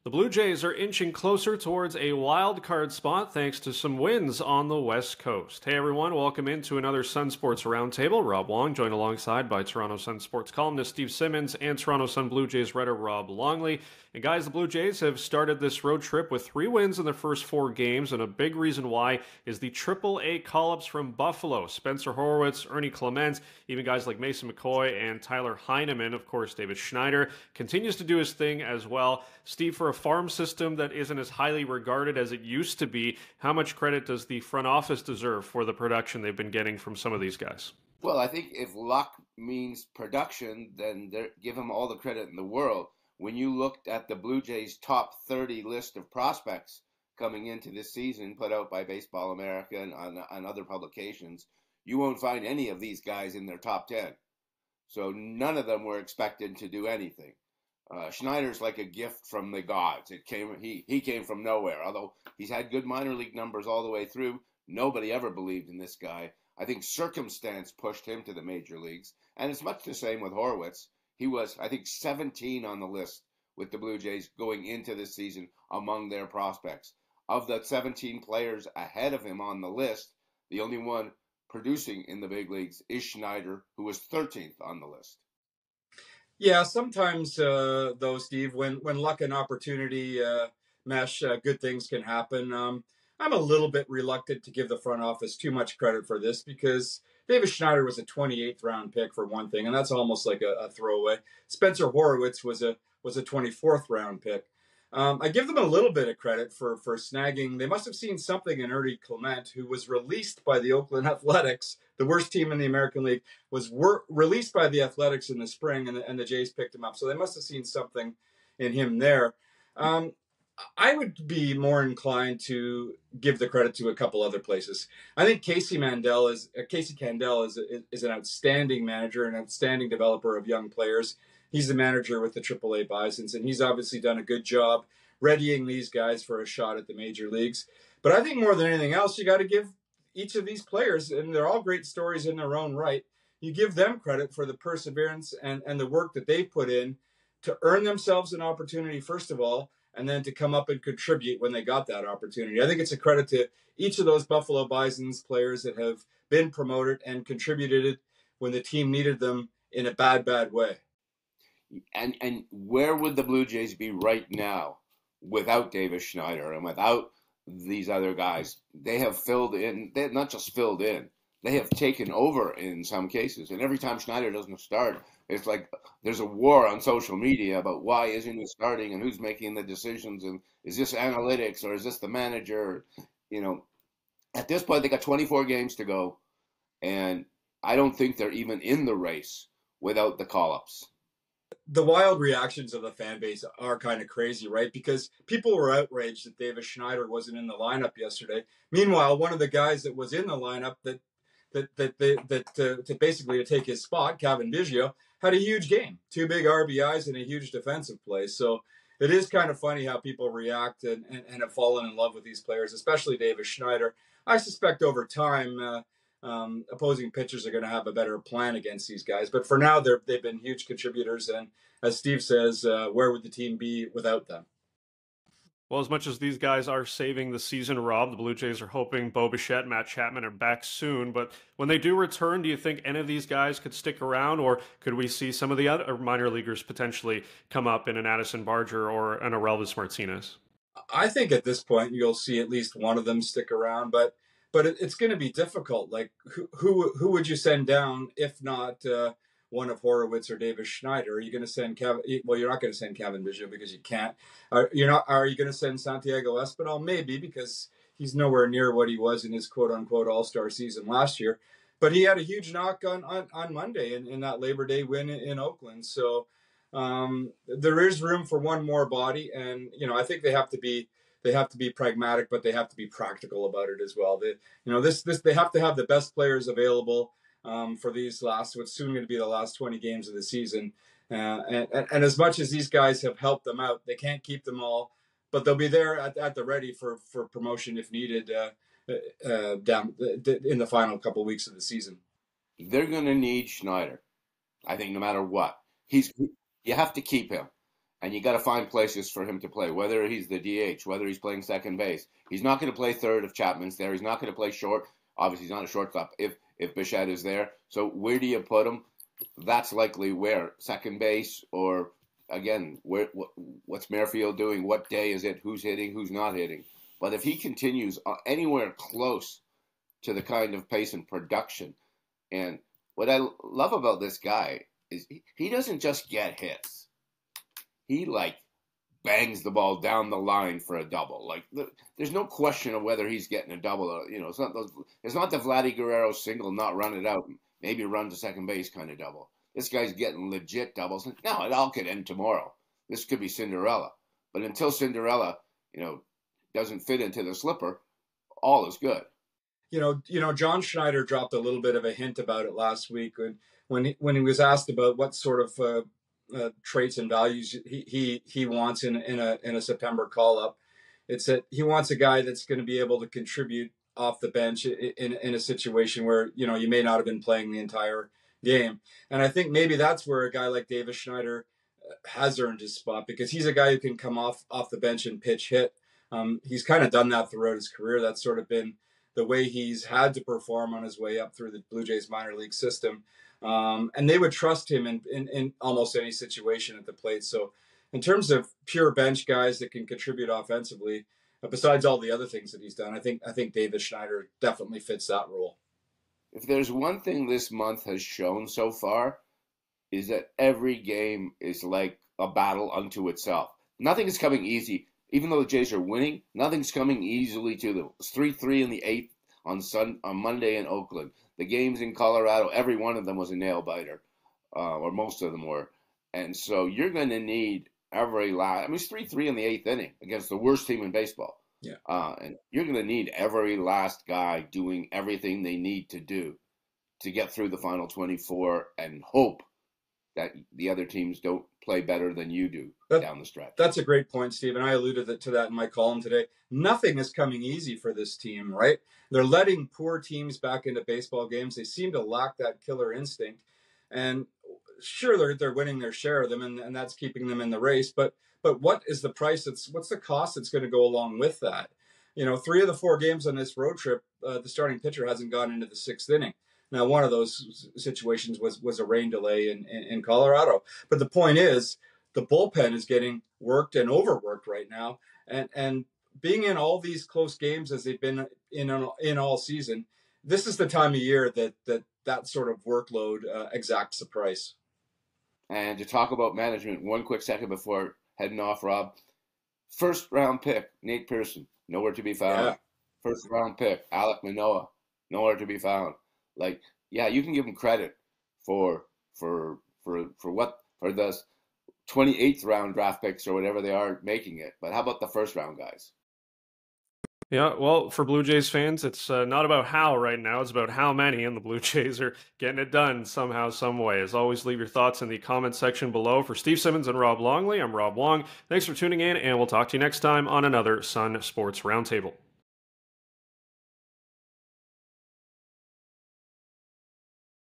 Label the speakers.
Speaker 1: The Blue Jays are inching closer towards a wild card spot thanks to some wins on the West Coast. Hey everyone, welcome into another Sun Sports Roundtable. Rob Wong, joined alongside by Toronto Sun Sports columnist Steve Simmons and Toronto Sun Blue Jays writer Rob Longley. And guys, the Blue Jays have started this road trip with 3 wins in their first 4 games, and a big reason why is the Triple-A call-ups from Buffalo. Spencer Horwitz, Ernie Clement, even guys like Mason McCoy and Tyler Heineman. Of course, David Schneider continues to do his thing as well. Steve, for a farm system that isn't as highly regarded as it used to be, how much credit does the front office deserve for the production they've been getting from some of these guys?
Speaker 2: Well, I think if luck means production, then give them all the credit in the world. When you looked at the Blue Jays' top 30 list of prospects coming into this season, put out by Baseball America and on other publications, you won't find any of these guys in their top 10. So none of them were expected to do anything. Schneider's like a gift from the gods. He came from nowhere. Although he's had good minor league numbers all the way through, nobody ever believed in this guy. I think circumstance pushed him to the major leagues, and it's much the same with Horwitz. He was, I think, 17 on the list with the Blue Jays going into this season among their prospects. Of the 17 players ahead of him on the list, the only one producing in the big leagues is Schneider, who was 13th on the list.
Speaker 3: Yeah, sometimes, though, Steve, when luck and opportunity mesh, good things can happen. I'm a little bit reluctant to give the front office too much credit for this because David Schneider was a 28th round pick for one thing, and that's almost like a throwaway. Spencer Horwitz was a 24th round pick. I give them a little bit of credit for snagging. They must have seen something in Ernie Clement, who was released by the Oakland Athletics, the worst team in the American League, was released by the Athletics in the spring, and the Jays picked him up. So they must have seen something in him there. I would be more inclined to give the credit to a couple other places. I think Casey Candell is an outstanding manager, an outstanding developer of young players. He's the manager with the Triple-A Bisons, and he's obviously done a good job readying these guys for a shot at the major leagues. But I think more than anything else, you got to give each of these players, and they're all great stories in their own right, you give them credit for the perseverance and the work that they put in to earn themselves an opportunity, first of all, and then to come up and contribute when they got that opportunity. I think it's a credit to each of those Buffalo Bisons players that have been promoted and contributed when the team needed them in a bad way.
Speaker 2: And where would the Blue Jays be right now without David Schneider and without these other guys? They have filled in. They have not just filled in. They have taken over in some cases. And every time Schneider doesn't start, it's like there's a war on social media about why isn't he starting and who's making the decisions and is this analytics or is this the manager? You know, at this point, they got 24 games to go, and I don't think they're even in the race without the call-ups.
Speaker 3: The wild reactions of the fan base are kind of crazy, right? Because people were outraged that David Schneider wasn't in the lineup yesterday. Meanwhile, one of the guys that was in the lineup to basically take his spot, Kevin Biggio, had a huge game, 2 big RBIs and a huge defensive play. So it is kind of funny how people react and have fallen in love with these players, especially David Schneider. I suspect over time, opposing pitchers are going to have a better plan against these guys. But for now, they've been huge contributors. And as Steve says, where would the team be without them?
Speaker 1: Well, as much as these guys are saving the season, Rob, the Blue Jays are hoping Bo Bichette, Matt Chapman are back soon. But when they do return, do you think any of these guys could stick around, or could we see some of the other minor leaguers potentially come up in an Addison Barger or an Aurelvis Martinez?
Speaker 3: I think at this point you'll see at least one of them stick around, but it's going to be difficult. Like who would you send down if not one of Horwitz or David Schneider? Are you going to send Kevin? Well, you're not going to send Kevin Biggio because you can't. Are you going to send Santiago Espinal? Maybe, because he's nowhere near what he was in his quote unquote All-Star season last year. But he had a huge knock on Monday in that Labor Day win in Oakland. So there is room for one more body, and I think they have to be pragmatic, but they have to be practical about it as well. They have to have the best players available for these what's soon going to be the last 20 games of the season. And as much as these guys have helped them out, they can't keep them all, but they'll be there at the ready for promotion if needed down in the final couple of weeks of the season.
Speaker 2: They're going to need Schneider, I think, no matter what. You have to keep him. and you got to find places for him to play, whether he's the DH, whether he's playing second base. He's not going to play third if Chapman's there. He's not going to play short. Obviously, he's not a shortstop if Bichette is there. So where do you put him? That's likely where second base, or again, what's Merrifield doing? What day is it? Who's hitting? Who's not hitting? But if he continues anywhere close to the kind of pace and production, and what I love about this guy is he doesn't just get hits. He bangs the ball down the line for a double. There's no question of whether he's getting a double. It's not the Vladdy Guerrero single, not run it out, maybe run to second base kind of double. This guy's getting legit doubles. Now it all could end tomorrow. This could be Cinderella, but until Cinderella, doesn't fit into the slipper, all is good.
Speaker 3: John Schneider dropped a little bit of a hint about it last week when he was asked about what sort of traits and values he wants in a September call up. It's that he wants a guy that's going to be able to contribute off the bench in a situation where you may not have been playing the entire game. And I think maybe that's where a guy like Davis Schneider has earned his spot, because he's a guy who can come off the bench and pitch hit. He's kind of done that throughout his career. That's sort of been the way he's had to perform on his way up through the Blue Jays minor league system. And they would trust him in almost any situation at the plate. So in terms of pure bench guys that can contribute offensively, besides all the other things that he's done, I think Davis Schneider definitely fits that role.
Speaker 2: If there's one thing this month has shown so far, is that every game is like a battle unto itself. Nothing is coming easy. Even though the Jays are winning, nothing's coming easily to them. It's 3-3 in the 8th on Monday in Oakland. The games in Colorado, every one of them was a nail-biter, or most of them were. And so you're going to need every last – it's 3-3 in the 8th inning against the worst team in baseball.
Speaker 3: Yeah.
Speaker 2: And you're going to need every last guy doing everything they need to do to get through the final 24 and hope that the other teams don't play better than you do down the stretch.
Speaker 3: That's a great point, Steve, and I alluded to that in my column today. Nothing is coming easy for this team, right? They're letting poor teams back into baseball games. They seem to lack that killer instinct. And sure, they're winning their share of them, and that's keeping them in the race. But what is the price? What's the cost that's going to go along with that? 3 of the 4 games on this road trip, the starting pitcher hasn't gone into the 6th inning. Now, one of those situations was a rain delay in Colorado. But the point is, the bullpen is getting worked and overworked right now. And being in all these close games as they've been in all season, this is the time of year that sort of workload exacts the price.
Speaker 2: And to talk about management, one quick second before heading off, Rob. First round pick, Nate Pearson, nowhere to be found.
Speaker 3: Yeah.
Speaker 2: First round pick, Alek Manoah, nowhere to be found. You can give him credit for the 28th round draft picks or whatever they are making it. But how about the first round guys?
Speaker 1: Yeah, well, for Blue Jays fans, it's not about how right now. It's about how many, and the Blue Jays are getting it done somehow, some way. As always, leave your thoughts in the comment section below. For Steve Simmons and Rob Longley, I'm Rob Wong. Thanks for tuning in, and we'll talk to you next time on another Sun Sports Roundtable.